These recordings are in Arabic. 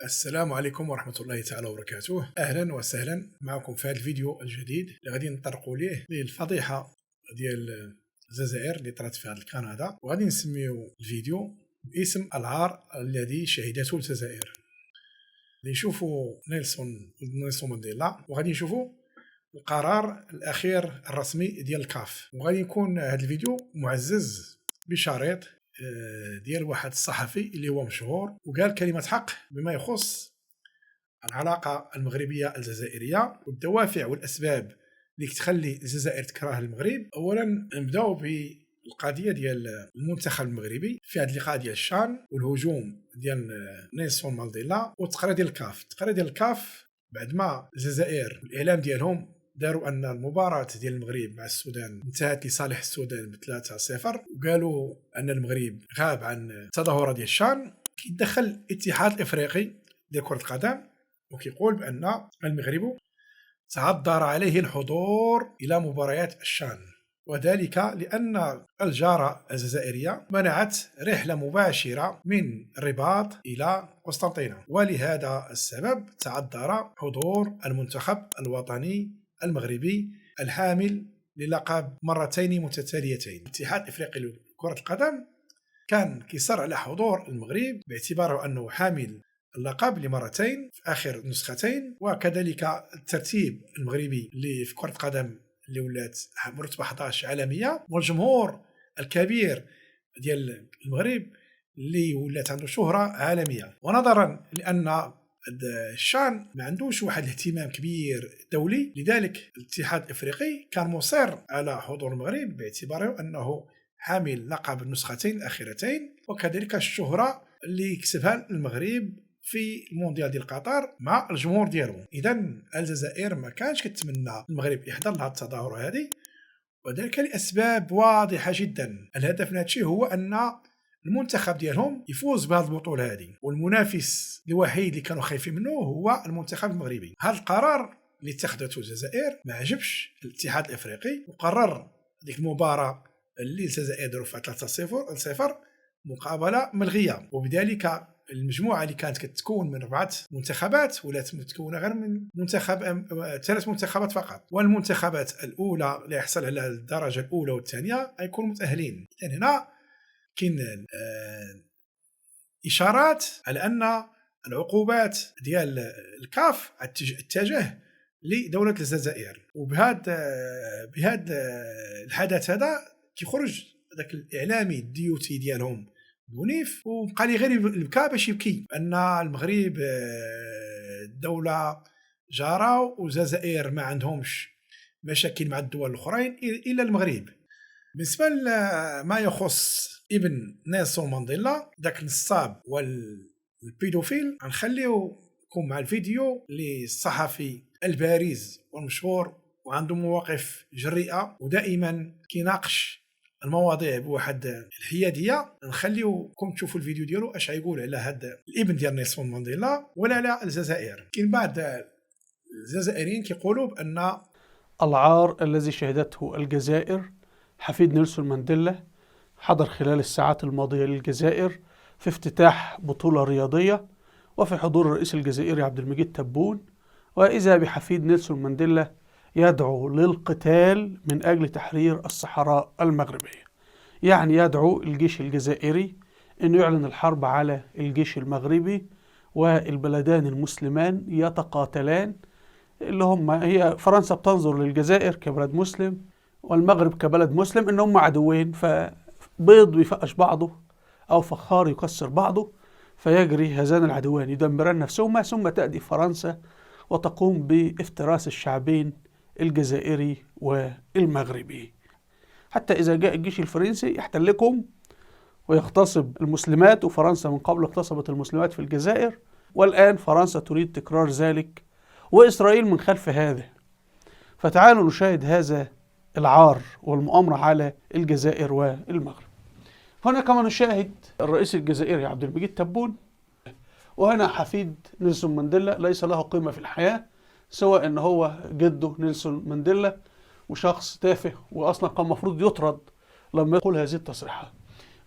السلام عليكم ورحمة الله تعالى وبركاته. أهلا وسهلا معكم في هذا الفيديو الجديد اللي غادي نطرقوا ليه للفضيحة ديال الجزائر اللي طرات في هذا كندا، وغادي نسميو الفيديو باسم العار الذي شهدته الجزائر. غادي نشوفوا نيلسون مانديلا، وغادي نشوفوا القرار الأخير الرسمي ديال الكاف، وغادي يكون هذا الفيديو معزز بشريط ديال واحد الصحفي اللي هو مشهور وقال كلمة حق بما يخص العلاقة المغربية الجزائرية والدوافع والأسباب اللي تخلي الجزائر تكره المغرب. أولا نبداو بالقضية ديال المنتخب المغربي في هذا اللقاء ديال الشان والهجوم ديال نيلسون مانديلا والتقرير ديال الكاف. التقرير ديال الكاف بعد ما الجزائر والإعلام ديالهم داروا أن المباراة ديال المغرب مع السودان انتهت لصالح السودان ب3-0، وقالوا أن المغرب غاب عن التظاهرة ديال الشان. كيدخل الاتحاد الإفريقي ديال كرة القدم وكيقول بأن المغرب تعذر عليه الحضور إلى مباريات الشان، وذلك لأن الجارة الجزائرية منعت رحلة مباشرة من الرباط إلى قسنطينة، ولهذا السبب تعذر حضور المنتخب الوطني المغربي الحامل للقب مرتين متتاليتين. الاتحاد الافريقي لكرة القدم كان كيصر على حضور المغرب باعتباره انه حامل اللقب لمرتين في اخر نسختين، وكذلك الترتيب المغربي اللي في كرة القدم اللي ولات مرتبة 11 عالمية، والجمهور الكبير ديال المغرب اللي ولات عنده شهرة عالمية. ونظرا لأن الشان ما عندوش واحد الاهتمام كبير دولي، لذلك الاتحاد الافريقي كان مصر على حضور المغرب باعتباره انه حامل لقب النسختين الاخيرتين، وكذلك الشهره اللي كسبها المغرب في المونديال ديال قطر مع الجمهور ديالو. اذا الجزائر ما كانش كتمنى المغرب يحضر لهذه التظاهره هذه، وذلك لاسباب واضحه جدا. الهدف من هذا الشيء هو ان المنتخب ديالهم يفوز بهذه البطوله هذه، والمنافس الوحيد اللي كانوا خايفين منه هو المنتخب المغربي. هذا القرار اللي اتخذته الجزائر ما عجبش الاتحاد الافريقي، وقرر ديك المباراه اللي الجزائر داروا فيها 3-0 مقابله ملغيه، وبذلك المجموعه اللي كانت كتكون من 4 منتخبات ولات متكونه غير من منتخب 3 منتخبات فقط، والمنتخبات الاولى اللي يحصل على الدرجه الاولى والثانيه غيكونوا متاهلين. يعني هنا كاين اشارات على ان العقوبات ديال الكاف تتجه لدوله الجزائر، بهذا الحدث هذا كيخرج ذاك الاعلامي الديوتي ديالهم بونيف، وبقى لي غير البكا باش يبكي ان المغرب دوله جاره والجزائر ما عندهمش مشاكل مع الدول الاخرين الا المغرب. بالنسبه لما يخص ابن نيلسون مانديلا ذاك النصاب والبيدوفيل، غنخليوكم مع الفيديو للصحفي البارز والمشهور وعنده مواقف جريئه ودائما كيناقش المواضيع بواحد الحياديه. نخليوكم تشوفوا الفيديو ديالو اش غيقول على هذا الابن ديال نيلسون مانديلا ولا على الجزائر. كاين بعض الجزائريين كيقولوا بان العار الذي شهدته الجزائر. حفيد نيلسون مانديلا حضر خلال الساعات الماضية للجزائر في افتتاح بطولة رياضية وفي حضور الرئيس الجزائري عبد المجيد تبون، وإذا بحفيد نيلسون مانديلا يدعو للقتال من أجل تحرير الصحراء المغربية. يعني يدعو الجيش الجزائري أنه يعلن الحرب على الجيش المغربي، والبلدان المسلمان يتقاتلان، اللي هم هي فرنسا بتنظر للجزائر كبلد مسلم والمغرب كبلد مسلم انهم عدوين، فبيض بيفقش بعضه او فخار يكسر بعضه، فيجري هذان العدوان يدمران نفسهما، ثم تأتي فرنسا وتقوم بافتراس الشعبين الجزائري والمغربي، حتى إذا جاء الجيش الفرنسي يحتلكم ويغتصب المسلمات. وفرنسا من قبل اغتصبت المسلمات في الجزائر، والآن فرنسا تريد تكرار ذلك، وإسرائيل من خلف هذا. فتعالوا نشاهد هذا العار والمؤامرة على الجزائر والمغرب. هنا كما نشاهد الرئيس الجزائري عبد المجيد تبون، وهنا حفيد نيلسون مانديلا ليس له قيمة في الحياة سوى ان هو جده نيلسون مانديلا، وشخص تافه واصلا كان المفروض يطرد لما يقول هذه التصريحات.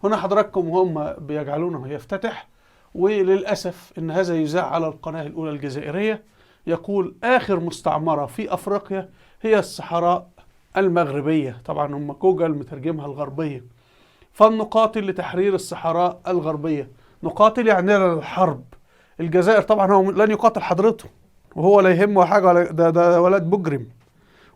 هنا حضراتكم هم بيجعلونه يفتتح، وللأسف إن هذا يذاع على القناة الأولى الجزائرية. يقول آخر مستعمرة في أفريقيا هي الصحراء المغربية، طبعا هم جوجل مترجمها الغربية، فلنقاتل لتحرير الصحراء الغربية. نقاتل يعني الحرب. الجزائر طبعا هو لن يقاتل حضرته، وهو لا يهمه حاجة، ده ولد مجرم.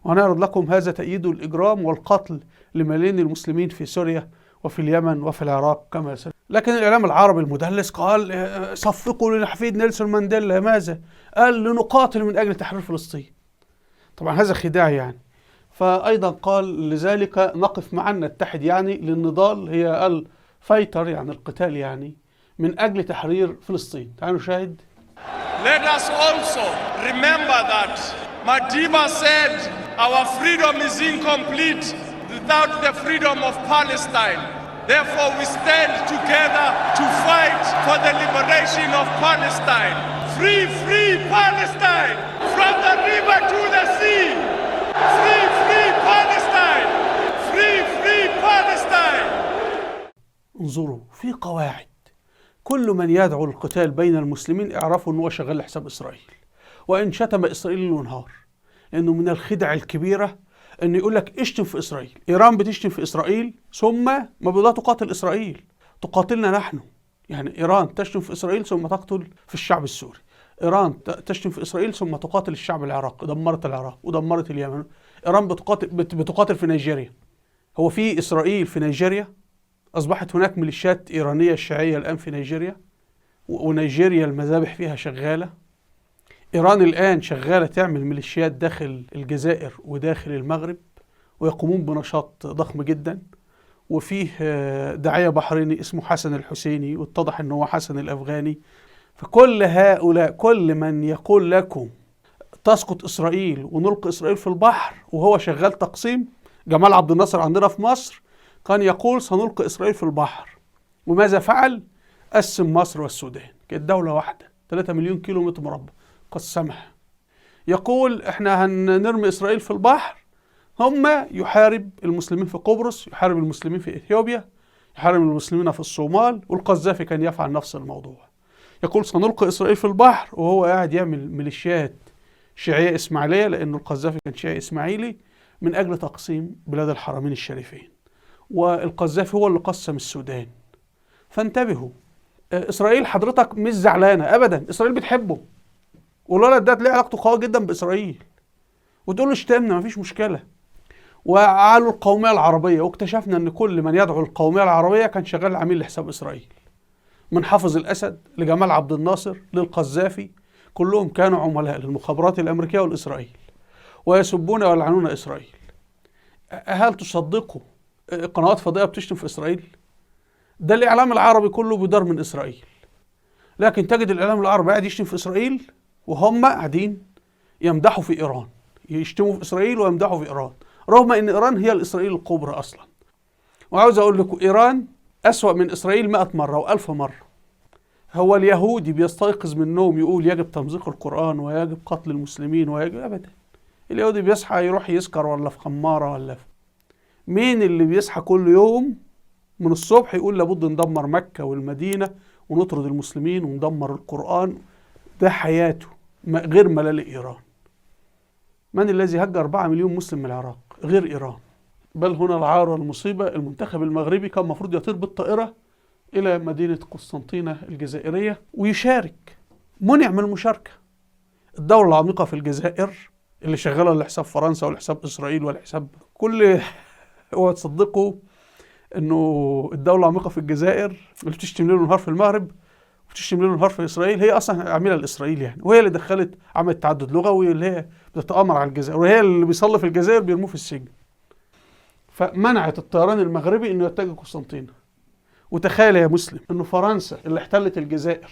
وهنعرض لكم هذا تأييد الإجرام والقتل لملايين المسلمين في سوريا وفي اليمن وفي العراق كما سنة. لكن الإعلام العربي المدلس قال صفقوا لحفيد نيلسون مانديلا. ماذا؟ قال لنقاتل من أجل تحرير فلسطين. طبعا هذا خداع يعني. فأيضا قال لذلك نقف معا نتحد، يعني للنضال، هي الفايتر يعني القتال، يعني من أجل تحرير فلسطين. تعالوا نشاهد. Let us also remember that Madiba said our freedom is incomplete without the freedom of Palestine. Therefore we stand together to fight for the liberation of Palestine. Free, free Palestine! From the river to the sea! Free, free Palestine! Free, free Palestine! انظروا في قواعد. كل من يدعو للقتال بين المسلمين اعرفوا أنه شغال لحساب إسرائيل، وإن شتم إسرائيل ليل ونهار، لأنه من الخدع الكبيرة أنه يقول لك اشتم في إسرائيل. إيران بتشتم في إسرائيل ثم ما بدها تقاتل إسرائيل، تقاتلنا نحن. يعني إيران تشتم في إسرائيل ثم تقتل في الشعب السوري. إيران تشتم في إسرائيل ثم تقاتل الشعب العراقي، دمرت العراق ودمرت اليمن. إيران بتقاتل في نيجيريا. هو في إسرائيل في نيجيريا؟ أصبحت هناك ميليشيات إيرانية الشيعية الآن في نيجيريا، ونيجيريا المذابح فيها شغالة. إيران الآن شغالة تعمل ميليشيات داخل الجزائر وداخل المغرب، ويقومون بنشاط ضخم جدا. وفيه داعية بحريني اسمه حسن الحسيني، واتضح أنه هو حسن الأفغاني. فكل هؤلاء، كل من يقول لكم تسقط إسرائيل ونلقي إسرائيل في البحر وهو شغال تقسيم. جمال عبد الناصر عندنا في مصر كان يقول سنلقي إسرائيل في البحر، وماذا فعل؟ قسم مصر والسودان، كانت دولة واحدة 3 مليون كيلو متر مربع، قسمها. يقول احنا هنرمي إسرائيل في البحر، هم يحارب المسلمين في قبرص، يحارب المسلمين في إثيوبيا، يحارب المسلمين في الصومال. والقذافي كان يفعل نفس الموضوع، يقول سنلقي إسرائيل في البحر وهو قاعد يعمل ميليشيات شيعية إسماعيلية، لأنه القذافي كان شيعي إسماعيلي، من أجل تقسيم بلاد الحرمين الشريفين. والقذافي هو اللي قسم السودان. فانتبهوا، إسرائيل حضرتك مش زعلانة أبدا، إسرائيل بتحبه، والولد ده تلاقي علاقته قوية جدا بإسرائيل، وتقول له اشتمنا مفيش مشكلة. وعالوا القومية العربية، واكتشفنا أن كل من يدعو القومية العربية كان شغال عميل لحساب إسرائيل، من حافظ الأسد لجمال عبد الناصر للقذافي، كلهم كانوا عملاء للمخابرات الأمريكية والإسرائيل، ويسبون ويلعنون إسرائيل. هل تصدقوا قنوات فضائية بتشتم في إسرائيل؟ ده الإعلام العربي كله بيدار من إسرائيل، لكن تجد الإعلام العربي قاعد يشتم في إسرائيل وهم قاعدين يمدحوا في إيران، يشتموا في إسرائيل ويمدحوا في إيران، رغم أن إيران هي الإسرائيل الكبرى أصلا. وعاوز أقول لكم إيران أسوأ من إسرائيل 100 مرة و1000 مرة. هو اليهودي بيستيقظ من النوم يقول يجب تمزيق القرآن ويجب قتل المسلمين ويجب، أبدا. اليهودي بيصحى يروح يسكر ولا في خمارة ولا في. مين اللي بيصحى كل يوم من الصبح يقول لابد ندمر مكة والمدينة ونطرد المسلمين وندمر القرآن؟ ده حياته، غير ملل إيران. من الذي هجر 4 مليون مسلم من العراق غير إيران؟ بل هنا العار والمصيبة، المنتخب المغربي كان المفروض يطير بالطائرة إلى مدينة قسنطينة الجزائرية ويشارك، منع من المشاركة. الدولة العميقة في الجزائر اللي شغالة لحساب فرنسا ولحساب إسرائيل ولحساب كل، هو تصدقوا إنه الدولة العميقة في الجزائر اللي بتشتم ليل ونهار في المغرب وبتشتم ليل ونهار في إسرائيل هي أصلا عاملة لإسرائيل يعني، وهي اللي دخلت عملت تعدد لغوي اللي هي بتتآمر على الجزائر، وهي اللي بيصلي في الجزائر بيرموه في السجن. فمنعت الطيران المغربي إنه يتجه قسنطينة. وتخيل يا مسلم إنه فرنسا اللي احتلت الجزائر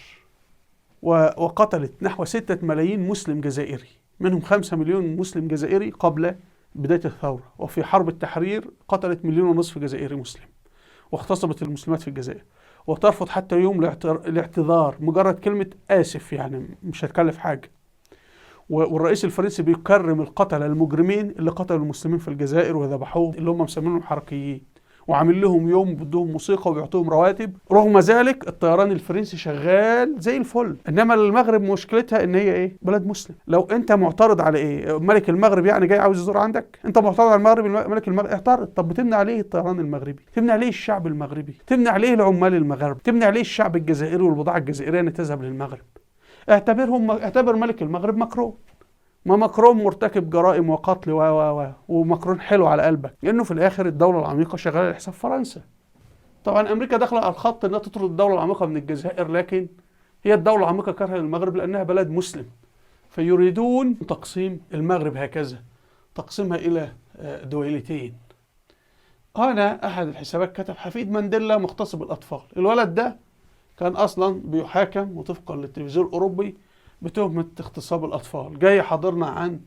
وقتلت نحو 6 ملايين مسلم جزائري، منهم 5 مليون مسلم جزائري قبل بداية الثورة، وفي حرب التحرير قتلت 1.5 مليون جزائري مسلم، واغتصبت المسلمات في الجزائر، وترفض حتى يوم الاعتذار، مجرد كلمة آسف يعني مش هتكلف حاجة. والرئيس الفرنسي بيكرم القتلة المجرمين اللي قتلوا المسلمين في الجزائر وذبحوهم، اللي هم مسمينهم حركيين، وعامل لهم يوم بدهم موسيقى وبيعطوهم رواتب. رغم ذلك الطيران الفرنسي شغال زي الفل. انما المغرب مشكلتها ان هي ايه؟ بلد مسلم. لو انت معترض على ايه؟ ملك المغرب يعني جاي عاوز يزور عندك؟ انت معترض على المغرب، ملك المغرب اعترض. طب بتمنع ليه الطيران المغربي؟ تمنع ليه الشعب المغربي؟ تمنع ليه العمال المغاربه؟ تمنع ليه الشعب الجزائري والبضاعه الجزائريه ان تذهب للمغرب؟ اعتبر ملك المغرب ماكرون. ما ماكرون مرتكب جرائم وقتل وماكرون حلو على قلبك، لانه في الاخر الدوله العميقه شغاله على حساب فرنسا. طبعا امريكا داخله على الخط انها تطرد الدوله العميقه من الجزائر، لكن هي الدوله العميقه كارهه للمغرب لانها بلد مسلم، فيريدون تقسيم المغرب هكذا، تقسيمها الى دويلتين. انا احد الحسابات كتب حفيد مانديلا مغتصب الاطفال. الولد ده كان اصلا بيحاكم وطبقا للتلفزيون الاوروبي بتهمة اغتصاب الأطفال، جاي حاضرنا عن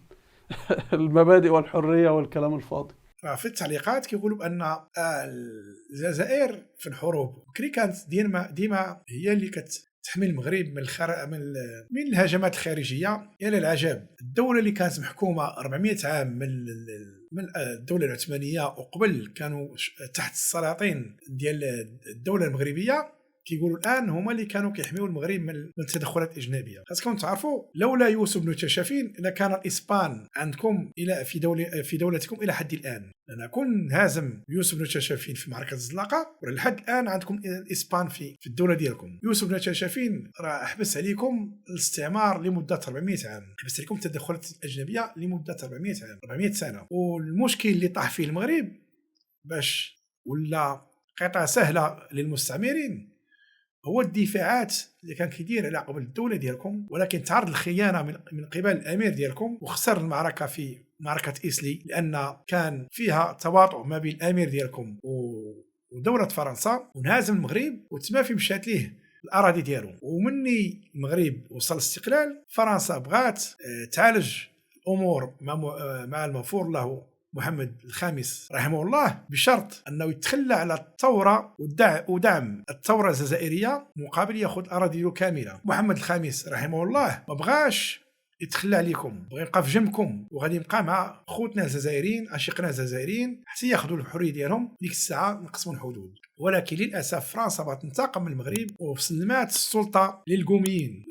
المبادئ والحرية والكلام الفاضي. في التعليقات كيقولوا بأن الجزائر في الحروب بكري كانت ديما هي اللي كتحمي المغرب من الهجمات الخارجية. يا للعجب، الدولة اللي كانت محكومة 400 عام من الدولة العثمانية وقبل كانوا تحت السلاطين ديال الدولة المغربية، كيقولوا الان هما اللي كانوا كيحميوا المغرب من التدخلات الاجنبيه. خاصكم تعرفوا لولا يوسف بن تشافين لكان الاسبان عندكم الى في دولتكم الى حد الان. لان كون هازم يوسف بن تشافين في معركه الزلاقه ولحد الان عندكم الاسبان في الدوله ديالكم. يوسف بن تشافين راه حبس عليكم الاستعمار لمده 400 عام، حبس عليكم التدخلات الاجنبيه لمده 400 سنه. والمشكل اللي طاح فيه المغرب باش ولا قطعه سهله للمستعمرين هو الدفاعات اللي كان كيدير على قبل الدوله ديالكم، ولكن تعرض للخيانه من قبل الامير ديالكم وخسر المعركه في معركه إيسلي، لان كان فيها تواطؤ ما بين الامير ديالكم ودوله فرنسا، وانهزم المغرب وتما في مشات ليه الاراضي ديالو. ومني المغرب وصل الاستقلال فرنسا بغات تعالج الامور مع المغفور له محمد الخامس رحمه الله بشرط أنه يتخلى على الثورة ودعم الثورة الجزائرية مقابل يأخذ الأراضي كاملة. محمد الخامس رحمه الله ما بغاش يتخلى عليكم، بغى يبقى في جنبكم وغادي يبقى مع خوتنا الجزائريين عشيقنا الجزائريين حتى ياخذوا الحرية ديالهم. ديك الساعة نقسموا الحدود، ولكن للأسف فرنسا بغات تنتقم من المغرب وسلمات السلطة للقوميين.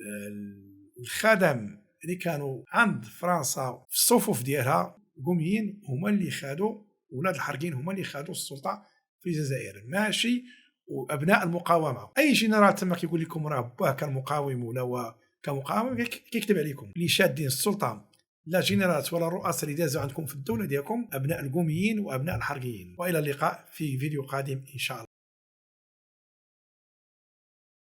الخدم اللي كانوا عند فرنسا في الصفوف ديالها القوميين هما اللي خادوا، ولاد الحرقين هما اللي خادوا السلطه في الجزائر، ماشي وابناء المقاومه. اي جنرال تما كيقول لكم راه باه كان مقاوم ولا هو كمقاوم كيكتب عليكم. اللي شادين السلطه لا جنرالات ولا رؤساء اللي دازوا عندكم في الدوله ديالكم ابناء القوميين وابناء الحرقيين. والى اللقاء في فيديو قادم ان شاء الله.